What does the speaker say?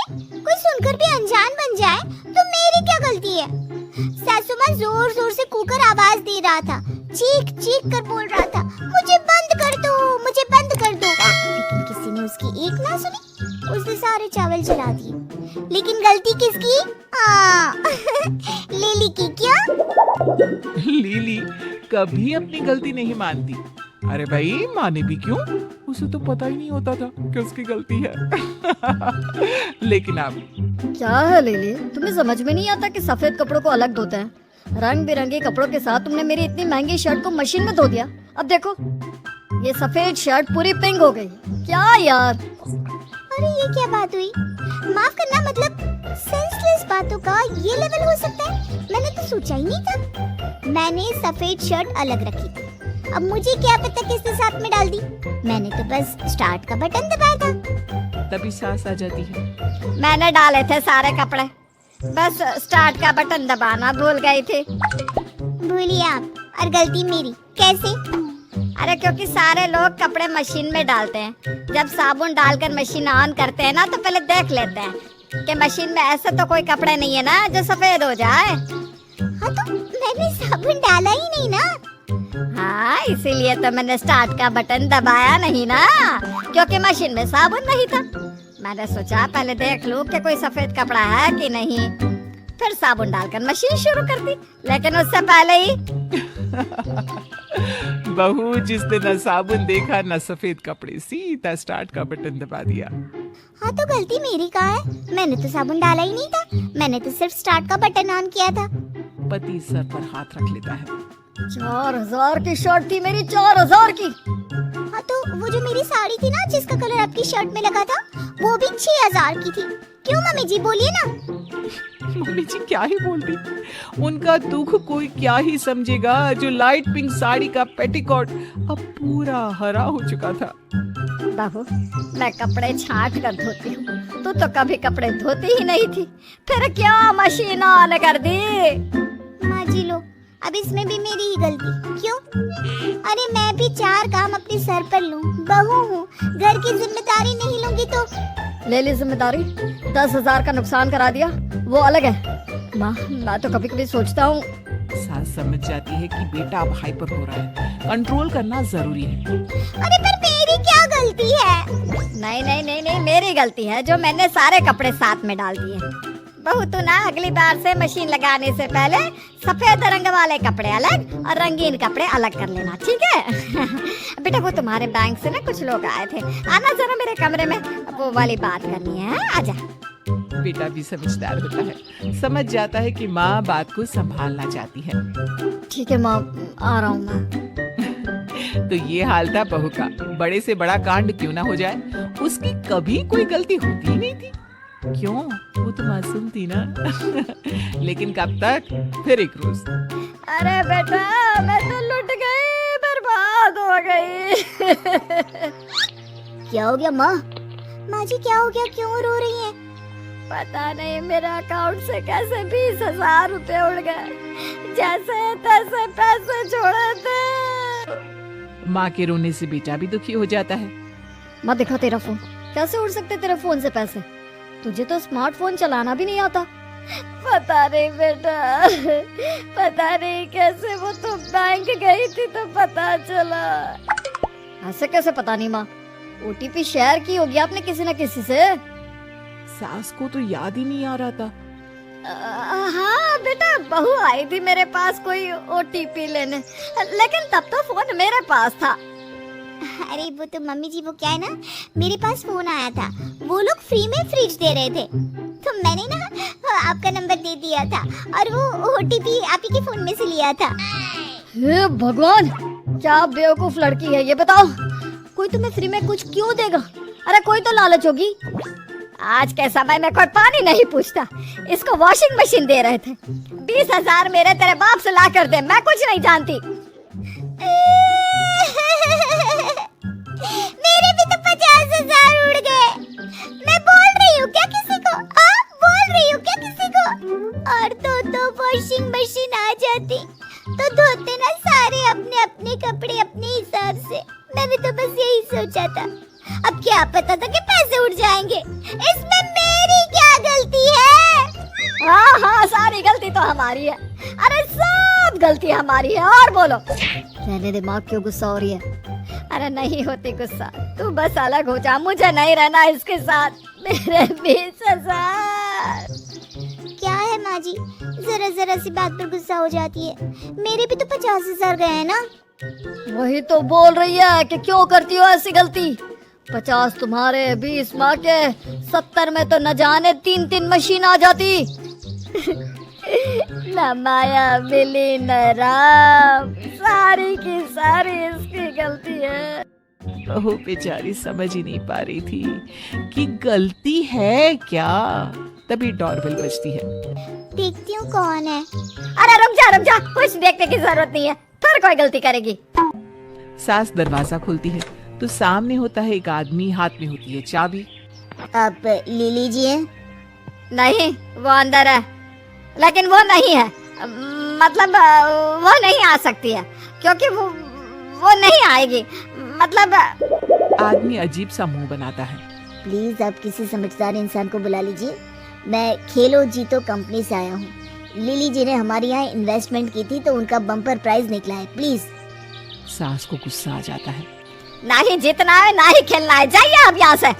कोई सुनकर भी अनजान बन जाए तो मेरी क्या गलती है? सासू माँ जोर जोर से कूकर आवाज दे रहा था, चीख चीख कर बोल रहा था, मुझे बंद कर दो, मुझे बंद कर दो। लेकिन किसी ने उसकी एक ना सुनी, उसने सारे चावल जला दिए। लेकिन गलती किसकी? लिली की। क्या? लिली कभी अपनी गलती नहीं मानती। अरे भाई, माने भी क्यों? उसे तो पता ही नहीं होता था कि उसकी गलती है। लेकिन अब क्या है लिली, तुम्हें समझ में नहीं आता कि सफेद कपड़ों को अलग धोते हैं? रंग बिरंगे कपड़ों के साथ तुमने मेरी इतनी महंगी शर्ट को मशीन में धो दिया। अब देखो, ये सफेद शर्ट पूरी पिंक हो गई। क्या यार? अरे ये क्या बात हुई? माफ करना, मतलब सेंसलेस बातों का ये लेवल हो सकता है? मैंने तो सोचा ही नहीं था। मैंने सफेद शर्ट अलग रखी थी, अब मुझे क्या पता किसने साथ में डाल दी। मैंने तो बस स्टार्ट का बटन दबाया था। तभी सांस आ जाती है। मैंने डाले थे सारे कपड़े, बस स्टार्ट का बटन दबाना भूल गई थी। भूलिए आप, और गलती मेरी। कैसे? अरे क्योंकि सारे लोग कपड़े मशीन में डालते हैं। जब साबुन डालकर मशीन ऑन करते हैं ना, तो पहले देख लेते हैं कि मशीन में ऐसे तो कोई कपड़े नहीं है ना जो सफेद हो जाए। हाँ तो मैंने साबुन डाला ही नहीं ना। हाँ, इसीलिए तो मैंने स्टार्ट का बटन दबाया नहीं ना, क्योंकि मशीन में साबुन नहीं था। मैंने सोचा पहले देख लूं कि कोई सफेद कपड़ा है कि नहीं, फिर साबुन डालकर मशीन शुरू कर दी। लेकिन उससे पहले ही बहू, जिसने न साबुन देखा न सफेद कपड़े, सीधा स्टार्ट का बटन दबा दिया। हाँ तो गलती मेरी कहाँ है? मैंने तो साबुन डाला ही नहीं था, मैंने तो सिर्फ स्टार्ट का बटन ऑन किया था। पति सर पर हाथ रख लेता है। 4000 की शर्ट थी मेरी, 4000 की। हाँ तो वो जो मेरी साड़ी थी ना, जिसका कलर आपकी शर्ट में लगा था, वो भी 6000 की थी। क्यों मम्मी जी, बोलिए ना। मम्मी जी क्या ही बोलती, उनका दुख कोई क्या ही समझेगा। जो लाइट पिंक साड़ी का पेटीकोट अब पूरा हरा हो चुका था। बहू, मैं कपड़े छांट कर धोती हूँ, तू तो कभी कपड़े धोती ही नहीं थी, फिर क्या मशीन ऑन कर दी? माँ जी लो, अब इसमें भी मेरी ही गलती। क्यों? अरे मैं भी 4 काम अपने सर पर लूं, बहू हूँ, घर की जिम्मेदारी नहीं लूंगी तो? ले ली जिम्मेदारी, 10,000 का नुकसान करा दिया, वो अलग है। माँ, मैं तो कभी कभी सोचता हूँ। सास समझ जाती है कि बेटा अब हाइपर हो रहा है, कंट्रोल करना जरूरी है। अरे पर मेरी क्या गलती है? नहीं नहीं नहीं नहीं, मेरी गलती है जो मैंने सारे कपड़े साथ में डाल दिए। बहू, तू ना अगली बार से मशीन लगाने से पहले सफेद रंग वाले कपड़े अलग और रंगीन कपड़े अलग कर लेना, ठीक है? बेटा, वो तुम्हारे बैंक से ना कुछ लोग आए थे, आना जरा मेरे कमरे में, वो वाली बात करनी है। आजा। बेटा भी समझदार होता है, समझ जाता है कि माँ बात को संभालना चाहती है। ठीक है माँ, आ रहा हूँ मैं। तो ये हाल था बहू का। बड़े से बड़ा कांड क्यों ना हो जाए, उसकी कभी कोई गलती होती ही नहीं थी। क्यों? वो तो मासूम थी ना। लेकिन कब तक? फिर एक रोज। अरे बेटा, मैं तो लुट गई, बर्बाद हो गई। क्या हो गया माँ? माँ जी क्या हो गया, क्यों रो रही हैं? पता नहीं, मेरे अकाउंट से कैसे 20,000 रुपए उड़ गए, जैसे तैसे पैसे छोड़े थे। माँ के रोने से बेटा भी दुखी हो जाता है। माँ, दिखा तेरा फोन, कैसे उड़ सकते तेरे फोन से पैसे? तुझे तो स्मार्टफोन चलाना भी नहीं आता। पता नहीं बेटा, पता नहीं कैसे वो तो बैंक गई थी तो पता चला। ऐसे कैसे पता नहीं माँ? OTP शेयर की होगी आपने किसी न किसी से। सास को तो याद ही नहीं आ रहा था। हाँ बेटा, बहू आई थी मेरे पास कोई OTP लेने, लेकिन तब तो फोन मेरे पास था। अरे वो तो मम्मी जी, वो क्या है ना, मेरे पास फोन आया था, वो लोग फ्री में फ्रिज दे रहे थे, तो मैंने ना आपका नंबर दे दिया था और वो OTP आप ही के फोन में से लिया था। हे भगवान, क्या बेवकूफ लड़की है ये, बताओ। कोई तुम्हें फ्री में कुछ क्यों देगा? अरे कोई तो लालच होगी। आज के समय में कोई पानी नहीं पूछता, इसको वॉशिंग मशीन दे रहे थे। 20,000 मेरे तेरे बाप से ला कर दे, मैं कुछ नहीं जानती। मेरे भी तो 50,000 उड़ गए। मैं बोल रही हूँ क्या किसी को? बोल रही हूँ क्या किसी को? और तो वॉशिंग मशीन आ जाती तो धोते ना सारे अपने अपने कपड़े अपने हिसाब से। मैंने तो बस यही सोचा था। अब क्या पता था कि पैसे उड़ जाएंगे। इसमें मेरी क्या गलती है? हाँ हाँ, सारी गलती तो हमारी है। अरे सब गलती हमारी है। और बोलो। रहने दे, माँ क्यों गुस्सा हो रही है? अरे नहीं होती गुस्सा, तू बस अलग हो जा, मुझे नहीं रहना इसके साथ। मेरे 20,000। क्या है माँ जी, जरा जरा सी बात पर गुस्सा हो जाती है। मेरे भी तो 50,000 गए हैं ना। वही तो बोल रही है कि क्यों करती हो ऐसी गलती। 50 तुम्हारे, 20 माँ के, 70 में तो न जाने 3-3 मशीन आ जाती। न माया मिली न राम, सारी की सारी इसकी गलती है। बहू बेचारी समझ ही नहीं पा रही थी कि गलती है क्या। तभी डोरबेल बजती है। देखती हूँ कौन है। अरे रुक जा, कुछ देखने की जरूरत नहीं है, फिर कोई गलती करेगी। सास दरवाजा खोलती है तो सामने होता है एक आदमी, हाथ में होती है चाबी। आप ले लीजिए। नहीं, वो अंदर है, लेकिन वो नहीं है। मतलब वो नहीं आ सकती है, क्योंकि वो नहीं आएगी। मतलब आदमी अजीब सा मुंह बनाता है। प्लीज आप किसी समझदार इंसान को बुला लीजिए। मैं खेलो जीतो कंपनी से आया हूँ। लिली जी ने हमारे यहाँ इन्वेस्टमेंट की थी तो उनका बम्पर प्राइज निकला है, प्लीज। सास को गुस्सा आ जाता है। ना ही जीतना है ना ही खेलना है, जाइए आप यहाँ से।